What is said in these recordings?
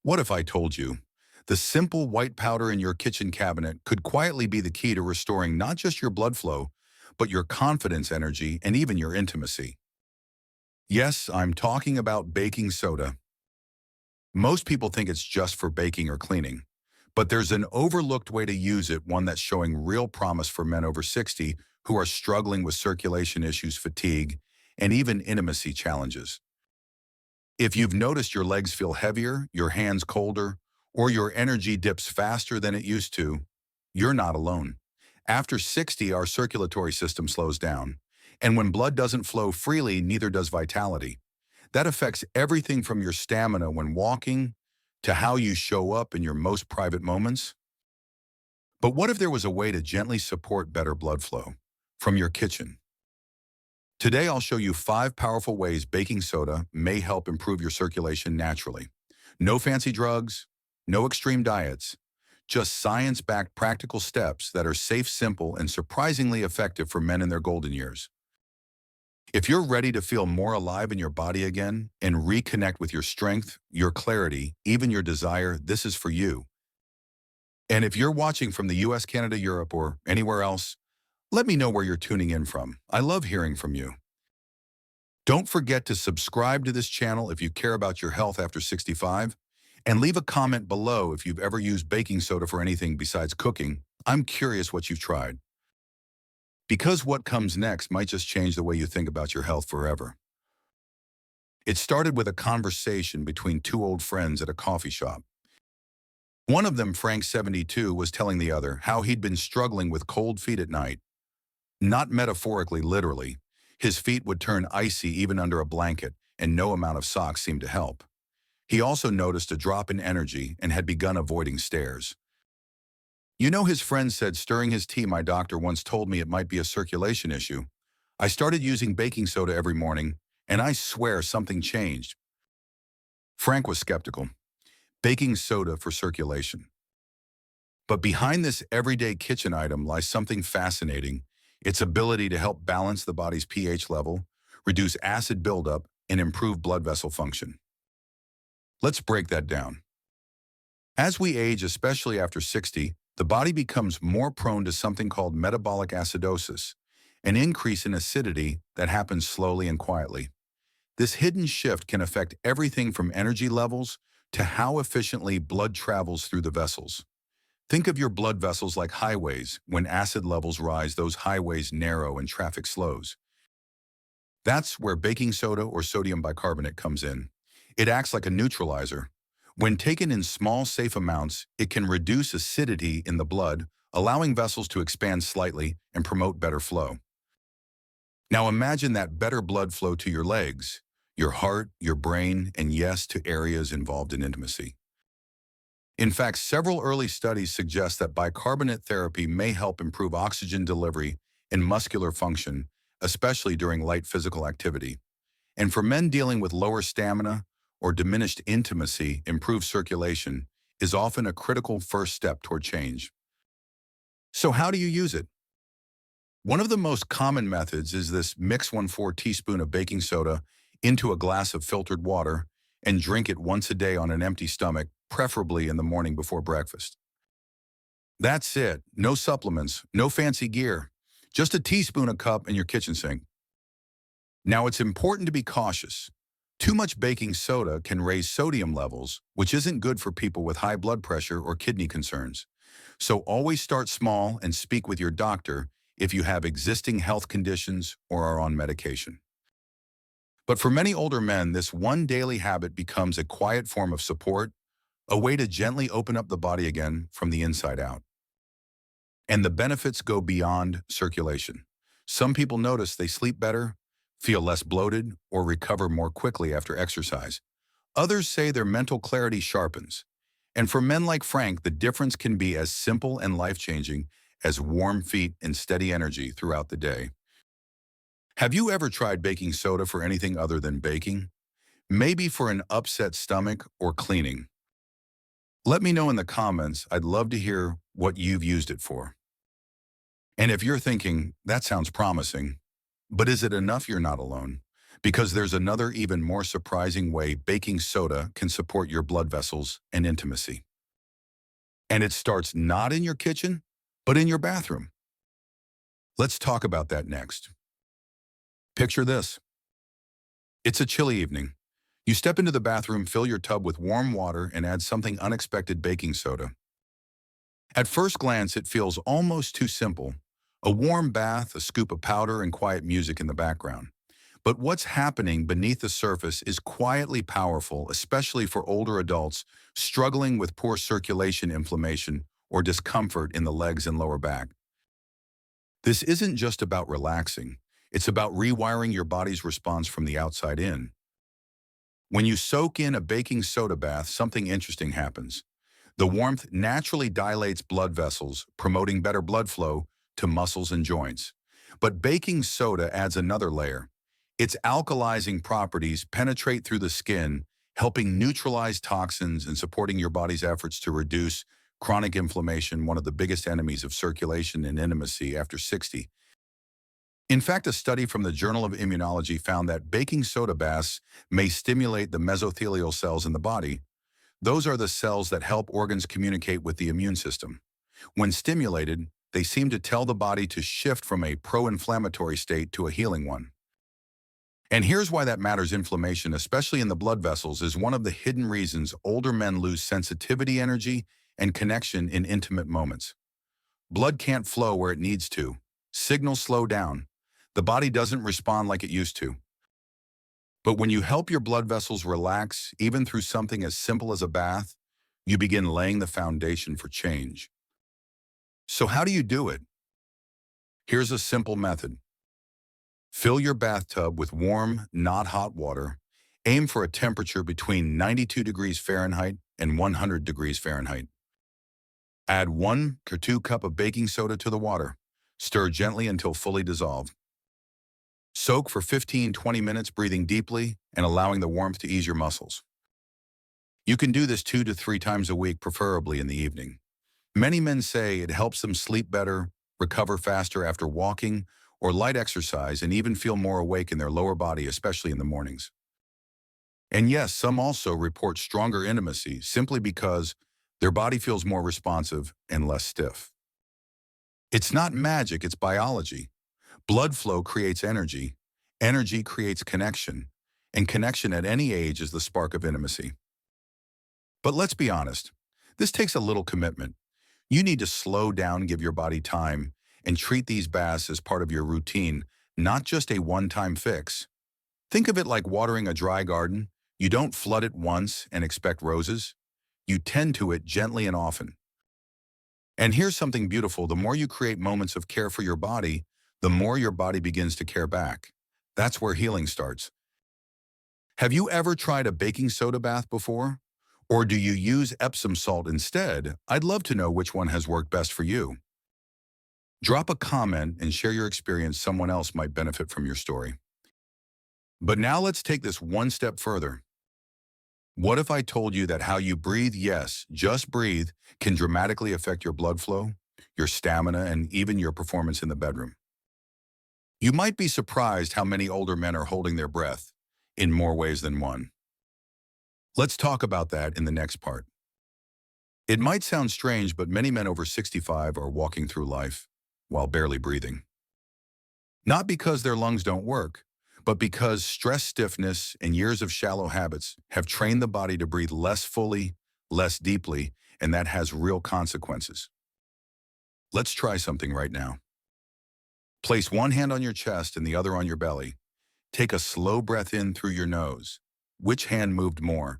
What if I told you the simple white powder in your kitchen cabinet could quietly be the key to restoring not just your blood flow, but your confidence, energy, and even your intimacy? Yes, I'm talking about baking soda. Most people think it's just for baking or cleaning, but there's an overlooked way to use it, one that's showing real promise for men over 60 who are struggling with circulation issues, fatigue, and even intimacy challenges. If you've noticed your legs feel heavier, your hands colder, or your energy dips faster than it used to, you're not alone. After 60, our circulatory system slows down. And when blood doesn't flow freely, neither does vitality. That affects everything from your stamina when walking to how you show up in your most private moments. But what if there was a way to gently support better blood flow from your kitchen? Today, I'll show you 5 powerful ways baking soda may help improve your circulation naturally. No fancy drugs, no extreme diets, just science-backed practical steps that are safe, simple, and surprisingly effective for men in their golden years. If you're ready to feel more alive in your body again and reconnect with your strength, your clarity, even your desire, this is for you. And if you're watching from the US, Canada, Europe, or anywhere else, let me know where you're tuning in from. I love hearing from you. Don't forget to subscribe to this channel if you care about your health after 65, and leave a comment below if you've ever used baking soda for anything besides cooking. I'm curious what you've tried. Because what comes next might just change the way you think about your health forever. It started with a conversation between 2 old friends at a coffee shop. One of them, Frank 72, was telling the other how he'd been struggling with cold feet at night. Not metaphorically, literally. His feet would turn icy even under a blanket, and no amount of socks seemed to help. He also noticed a drop in energy and had begun avoiding stairs. You know, his friend said, stirring his tea, my doctor once told me it might be a circulation issue. I started using baking soda every morning, and I swear something changed. Frank was skeptical. Baking soda for circulation. But behind this everyday kitchen item lies something fascinating: its ability to help balance the body's pH level, reduce acid buildup, and improve blood vessel function. Let's break that down. As we age, especially after 60, the body becomes more prone to something called metabolic acidosis, an increase in acidity that happens slowly and quietly. This hidden shift can affect everything from energy levels to how efficiently blood travels through the vessels. Think of your blood vessels like highways. When acid levels rise, those highways narrow and traffic slows. That's where baking soda or sodium bicarbonate comes in. It acts like a neutralizer. When taken in small, safe amounts, it can reduce acidity in the blood, allowing vessels to expand slightly and promote better flow. Now imagine that better blood flow to your legs, your heart, your brain, and yes, to areas involved in intimacy. In fact, several early studies suggest that bicarbonate therapy may help improve oxygen delivery and muscular function, especially during light physical activity. And for men dealing with lower stamina or diminished intimacy, improved circulation is often a critical first step toward change. So how do you use it? One of the most common methods is this: mix 1/4 teaspoon of baking soda into a glass of filtered water and drink it once a day on an empty stomach, preferably in the morning before breakfast. That's it. No supplements, no fancy gear, just a teaspoon a cup in your kitchen sink. Now, it's important to be cautious. Too much baking soda can raise sodium levels, which isn't good for people with high blood pressure or kidney concerns. So always start small and speak with your doctor if you have existing health conditions or are on medication. But for many older men, this one daily habit becomes a quiet form of support, a way to gently open up the body again from the inside out. And the benefits go beyond circulation. Some people notice they sleep better, feel less bloated, or recover more quickly after exercise. Others say their mental clarity sharpens. And for men like Frank, the difference can be as simple and life-changing as warm feet and steady energy throughout the day. Have you ever tried baking soda for anything other than baking? Maybe for an upset stomach or cleaning? Let me know in the comments. I'd love to hear what you've used it for. And if you're thinking, that sounds promising, but is it enough? You're not alone. Because there's another even more surprising way baking soda can support your blood vessels and intimacy. And it starts not in your kitchen, but in your bathroom. Let's talk about that next. Picture this. It's a chilly evening. You step into the bathroom, fill your tub with warm water, and add something unexpected: baking soda. At first glance, it feels almost too simple. A warm bath, a scoop of powder, and quiet music in the background. But what's happening beneath the surface is quietly powerful, especially for older adults struggling with poor circulation, inflammation, or discomfort in the legs and lower back. This isn't just about relaxing. It's about rewiring your body's response from the outside in. When you soak in a baking soda bath, something interesting happens. The warmth naturally dilates blood vessels, promoting better blood flow to muscles and joints. But baking soda adds another layer. Its alkalizing properties penetrate through the skin, helping neutralize toxins and supporting your body's efforts to reduce chronic inflammation, one of the biggest enemies of circulation and intimacy after 60. In fact, a study from the Journal of Immunology found that baking soda baths may stimulate the mesothelial cells in the body. Those are the cells that help organs communicate with the immune system. When stimulated, they seem to tell the body to shift from a pro-inflammatory state to a healing one. And here's why that matters. Inflammation, especially in the blood vessels, is one of the hidden reasons older men lose sensitivity, energy, and connection in intimate moments. Blood can't flow where it needs to. Signals slow down. The body doesn't respond like it used to. But when you help your blood vessels relax, even through something as simple as a bath, you begin laying the foundation for change. So how do you do it? Here's a simple method. Fill your bathtub with warm, not hot water. Aim for a temperature between 92 degrees Fahrenheit and 100 degrees Fahrenheit. Add 1 or 2 cups of baking soda to the water. Stir gently until fully dissolved. Soak for 15-20 minutes, breathing deeply and allowing the warmth to ease your muscles. You can do this 2 to 3 times a week, preferably in the evening. Many men say it helps them sleep better, recover faster after walking or light exercise, and even feel more awake in their lower body, especially in the mornings. And yes, some also report stronger intimacy simply because their body feels more responsive and less stiff. It's not magic, it's biology. Blood flow creates energy. Energy creates connection. And connection at any age is the spark of intimacy. But let's be honest, this takes a little commitment. You need to slow down, give your body time, and treat these baths as part of your routine, not just a one-time fix. Think of it like watering a dry garden. You don't flood it once and expect roses. You tend to it gently and often. And here's something beautiful. The more you create moments of care for your body, the more your body begins to care back. That's where healing starts. Have you ever tried a baking soda bath before? Or do you use Epsom salt instead? I'd love to know which one has worked best for you. Drop a comment and share your experience. Someone else might benefit from your story. But now let's take this one step further. What if I told you that how you breathe, yes, just breathe, can dramatically affect your blood flow, your stamina, and even your performance in the bedroom? You might be surprised how many older men are holding their breath, in more ways than one. Let's talk about that in the next part. It might sound strange, but many men over 65 are walking through life while barely breathing. Not because their lungs don't work, but because stress, stiffness, and years of shallow habits have trained the body to breathe less fully, less deeply, and that has real consequences. Let's try something right now. Place one hand on your chest and the other on your belly. Take a slow breath in through your nose. Which hand moved more?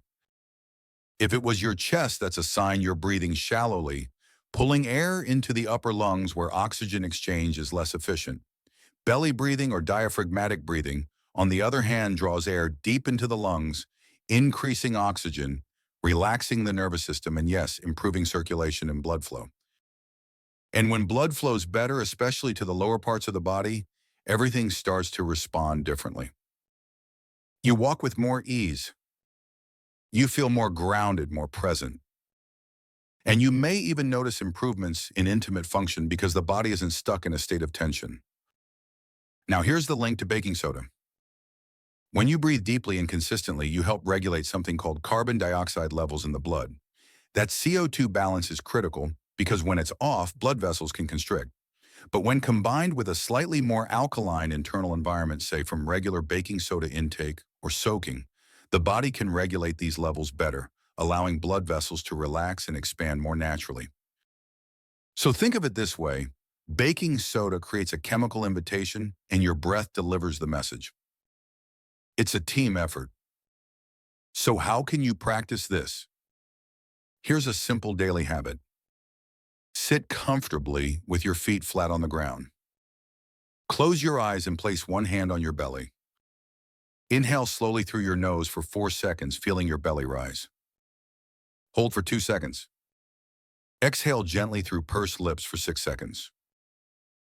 If it was your chest, that's a sign you're breathing shallowly, pulling air into the upper lungs where oxygen exchange is less efficient. Belly breathing or diaphragmatic breathing, on the other hand, draws air deep into the lungs, increasing oxygen, relaxing the nervous system, and yes, improving circulation and blood flow. And when blood flows better, especially to the lower parts of the body, everything starts to respond differently. You walk with more ease. You feel more grounded, more present. And you may even notice improvements in intimate function because the body isn't stuck in a state of tension. Now here's the link to baking soda. When you breathe deeply and consistently, you help regulate something called carbon dioxide levels in the blood. That CO2 balance is critical because when it's off, blood vessels can constrict. But when combined with a slightly more alkaline internal environment, say from regular baking soda intake or soaking, the body can regulate these levels better, allowing blood vessels to relax and expand more naturally. So think of it this way: baking soda creates a chemical invitation, and your breath delivers the message. It's a team effort. So how can you practice this? Here's a simple daily habit. Sit comfortably with your feet flat on the ground. Close your eyes and place one hand on your belly. Inhale slowly through your nose for 4 seconds, feeling your belly rise. Hold for 2 seconds. Exhale gently through pursed lips for 6 seconds.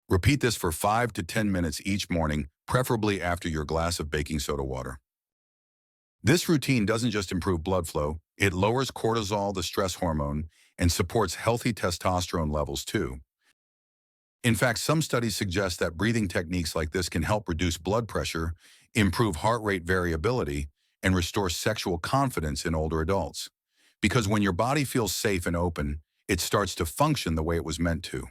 Repeat this for 5 to 10 minutes each morning, preferably after your glass of baking soda water. This routine doesn't just improve blood flow, it lowers cortisol, the stress hormone, and supports healthy testosterone levels too. In fact, some studies suggest that breathing techniques like this can help reduce blood pressure, improve heart rate variability, and restore sexual confidence in older adults. Because when your body feels safe and open, it starts to function the way it was meant to.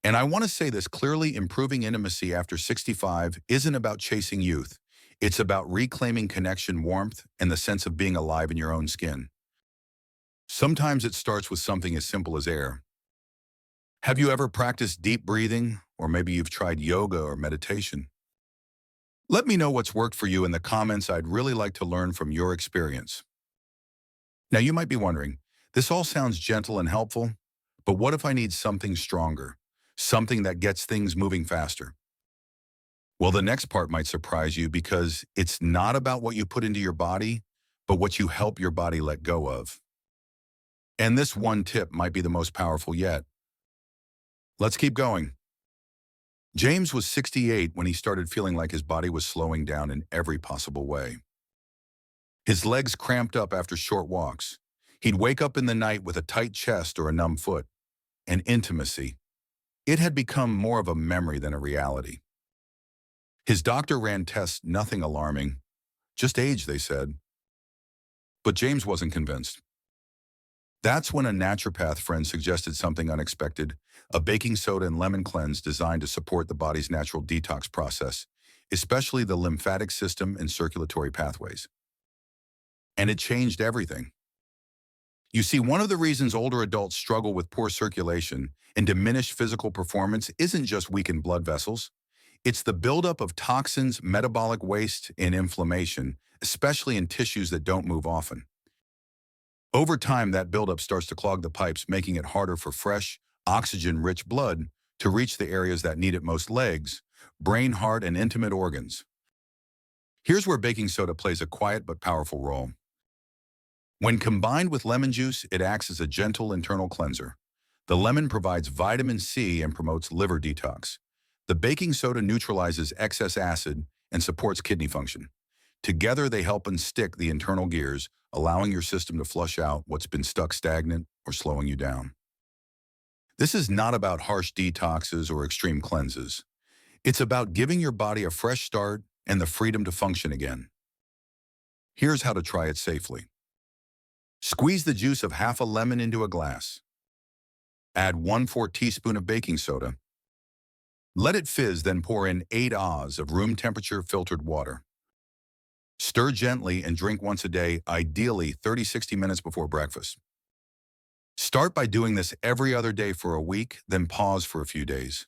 And I want to say this clearly: improving intimacy after 65 isn't about chasing youth. It's about reclaiming connection, warmth, and the sense of being alive in your own skin. Sometimes it starts with something as simple as air. Have you ever practiced deep breathing, or maybe you've tried yoga or meditation? Let me know what's worked for you in the comments. I'd really like to learn from your experience. Now you might be wondering, this all sounds gentle and helpful, but what if I need something stronger? Something that gets things moving faster? Well, the next part might surprise you because it's not about what you put into your body, but what you help your body let go of. And this one tip might be the most powerful yet. Let's keep going. James was 68 when he started feeling like his body was slowing down in every possible way. His legs cramped up after short walks. He'd wake up in the night with a tight chest or a numb foot. And intimacy, it had become more of a memory than a reality. His doctor ran tests, nothing alarming. Just age, they said. But James wasn't convinced. That's when a naturopath friend suggested something unexpected: a baking soda and lemon cleanse designed to support the body's natural detox process, especially the lymphatic system and circulatory pathways. And it changed everything. You see, one of the reasons older adults struggle with poor circulation and diminished physical performance isn't just weakened blood vessels. It's the buildup of toxins, metabolic waste, and inflammation, especially in tissues that don't move often. Over time, that buildup starts to clog the pipes, making it harder for fresh, oxygen-rich blood to reach the areas that need it most: legs, brain, heart, and intimate organs. Here's where baking soda plays a quiet but powerful role. When combined with lemon juice, it acts as a gentle internal cleanser. The lemon provides vitamin C and promotes liver detox. The baking soda neutralizes excess acid and supports kidney function. Together, they help unstick the internal gears, allowing your system to flush out what's been stuck stagnant or slowing you down. This is not about harsh detoxes or extreme cleanses. It's about giving your body a fresh start and the freedom to function again. Here's how to try it safely. Squeeze the juice of half a lemon into a glass. Add 1/4 teaspoon of baking soda. Let it fizz, then pour in 8 oz of room temperature filtered water. Stir gently and drink once a day, ideally 30-60 minutes before breakfast. Start by doing this every other day for a week, then pause for a few days.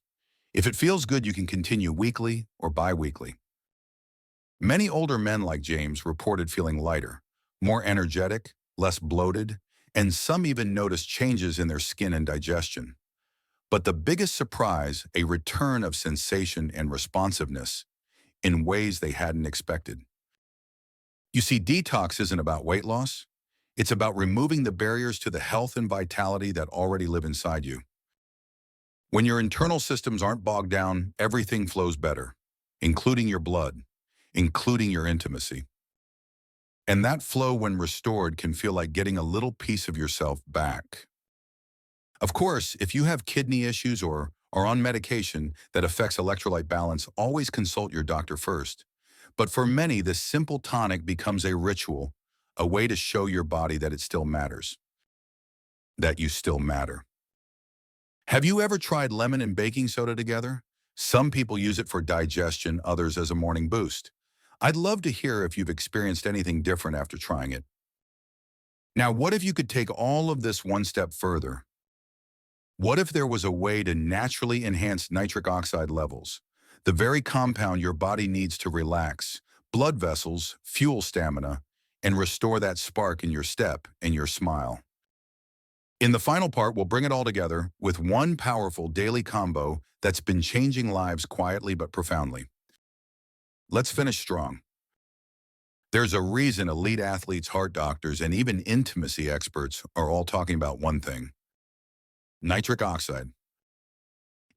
If it feels good, you can continue weekly or bi-weekly. Many older men like James reported feeling lighter, more energetic, less bloated, and some even noticed changes in their skin and digestion. But the biggest surprise: a return of sensation and responsiveness in ways they hadn't expected. You see, detox isn't about weight loss. It's about removing the barriers to the health and vitality that already live inside you. When your internal systems aren't bogged down, everything flows better, including your blood, including your intimacy. And that flow, when restored, can feel like getting a little piece of yourself back. Of course, if you have kidney issues or are on medication that affects electrolyte balance, always consult your doctor first. But for many, this simple tonic becomes a ritual, a way to show your body that it still matters, that you still matter. Have you ever tried lemon and baking soda together? Some people use it for digestion, others as a morning boost. I'd love to hear if you've experienced anything different after trying it. Now, what if you could take all of this one step further? What if there was a way to naturally enhance nitric oxide levels, the very compound your body needs to relax, blood vessels, fuel stamina, and restore that spark in your step and your smile? In the final part, we'll bring it all together with one powerful daily combo that's been changing lives quietly but profoundly. Let's finish strong. There's a reason elite athletes, heart doctors, and even intimacy experts are all talking about one thing: nitric oxide.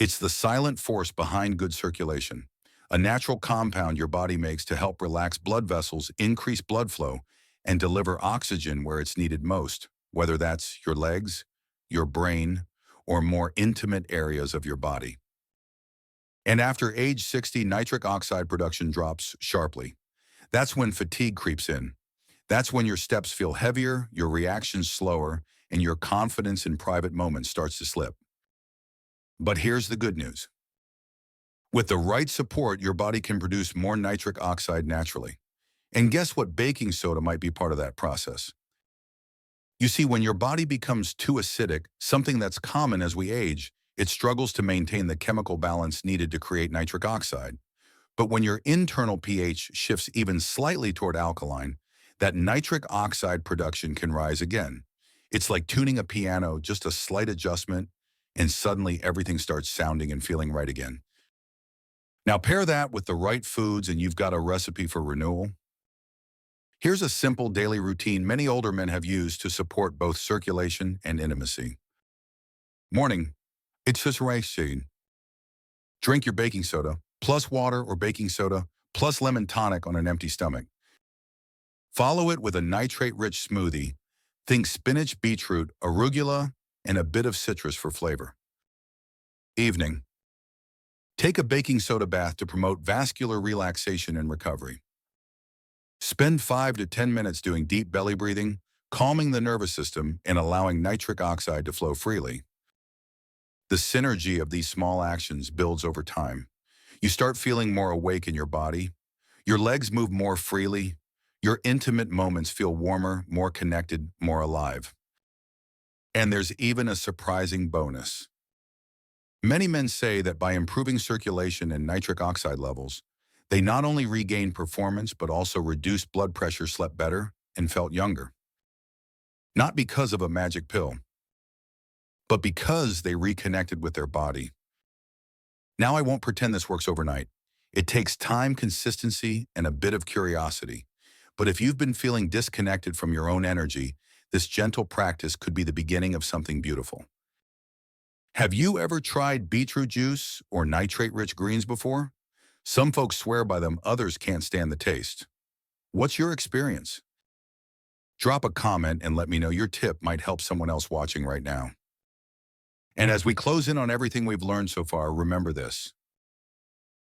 It's the silent force behind good circulation, a natural compound your body makes to help relax blood vessels, increase blood flow, and deliver oxygen where it's needed most, whether that's your legs, your brain, or more intimate areas of your body. And after age 60, nitric oxide production drops sharply. That's when fatigue creeps in. That's when your steps feel heavier, your reactions slower, and your confidence in private moments starts to slip. But here's the good news. With the right support, your body can produce more nitric oxide naturally. And guess what? Baking soda might be part of that process. You see, when your body becomes too acidic, something that's common as we age, it struggles to maintain the chemical balance needed to create nitric oxide. But when your internal pH shifts even slightly toward alkaline, that nitric oxide production can rise again. It's like tuning a piano, just a slight adjustment, and suddenly everything starts sounding and feeling right again. Now pair that with the right foods and you've got a recipe for renewal. Here's a simple daily routine many older men have used to support both circulation and intimacy. Morning, it's just rice. Drink your baking soda, plus water or baking soda, plus lemon tonic on an empty stomach. Follow it with a nitrate-rich smoothie. Think spinach, beetroot, arugula, and a bit of citrus for flavor. Evening. Take a baking soda bath to promote vascular relaxation and recovery. Spend 5 to 10 minutes doing deep belly breathing, calming the nervous system and allowing nitric oxide to flow freely. The synergy of these small actions builds over time. You start feeling more awake in your body. Your legs move more freely. Your intimate moments feel warmer, more connected, more alive. And there's even a surprising bonus. Many men say that by improving circulation and nitric oxide levels, they not only regained performance but also reduced blood pressure, slept better, and felt younger. Not because of a magic pill, but because they reconnected with their body. Now I won't pretend this works overnight. It takes time, consistency, and a bit of curiosity. But if you've been feeling disconnected from your own energy, this gentle practice could be the beginning of something beautiful. Have you ever tried beetroot juice or nitrate-rich greens before? Some folks swear by them, others can't stand the taste. What's your experience? Drop a comment and let me know your tip might help someone else watching right now. And as we close in on everything we've learned so far, remember this.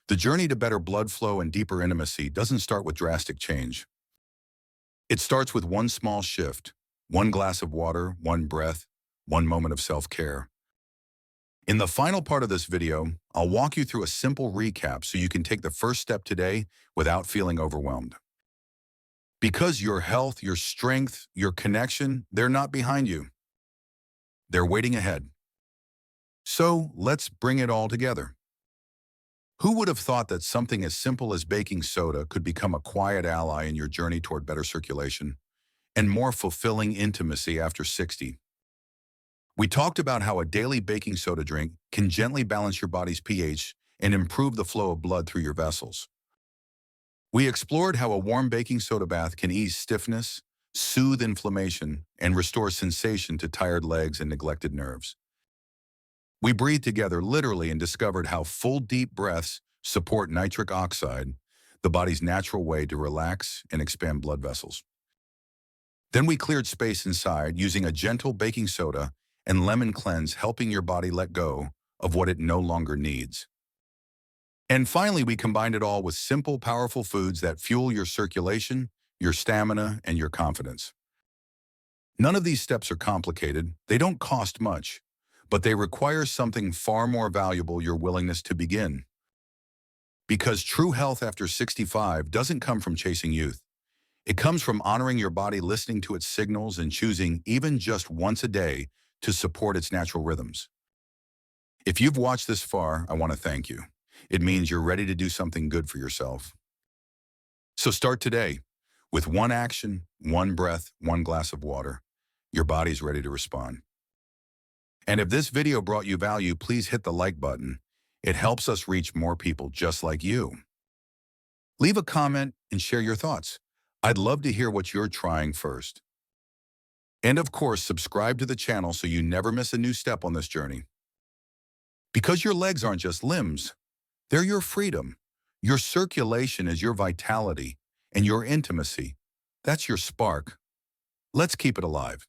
The journey to better blood flow and deeper intimacy doesn't start with drastic change. It starts with one small shift, one glass of water, one breath, one moment of self-care. In the final part of this video, I'll walk you through a simple recap so you can take the first step today without feeling overwhelmed. Because your health, your strength, your connection, they're not behind you. They're waiting ahead. So let's bring it all together. Who would have thought that something as simple as baking soda could become a quiet ally in your journey toward better circulation and more fulfilling intimacy after 60? We talked about how a daily baking soda drink can gently balance your body's pH and improve the flow of blood through your vessels. We explored how a warm baking soda bath can ease stiffness, soothe inflammation, and restore sensation to tired legs and neglected nerves. We breathed together literally and discovered how full, deep breaths support nitric oxide, the body's natural way to relax and expand blood vessels. Then we cleared space inside using a gentle baking soda and lemon cleanse, helping your body let go of what it no longer needs. And finally, we combined it all with simple, powerful foods that fuel your circulation, your stamina, and your confidence. None of these steps are complicated, they don't cost much, but they require something far more valuable: your willingness to begin. Because true health after 65 doesn't come from chasing youth. It comes from honoring your body, listening to its signals, and choosing, even just once a day, to support its natural rhythms. If you've watched this far, I want to thank you. It means you're ready to do something good for yourself. So start today. With one action, one breath, one glass of water, your body's ready to respond. And if this video brought you value, please hit the like button. It helps us reach more people just like you. Leave a comment and share your thoughts. I'd love to hear what you're trying first. And of course, subscribe to the channel so you never miss a new step on this journey. Because your legs aren't just limbs, they're your freedom. Your circulation is your vitality, and your intimacy, that's your spark. Let's keep it alive.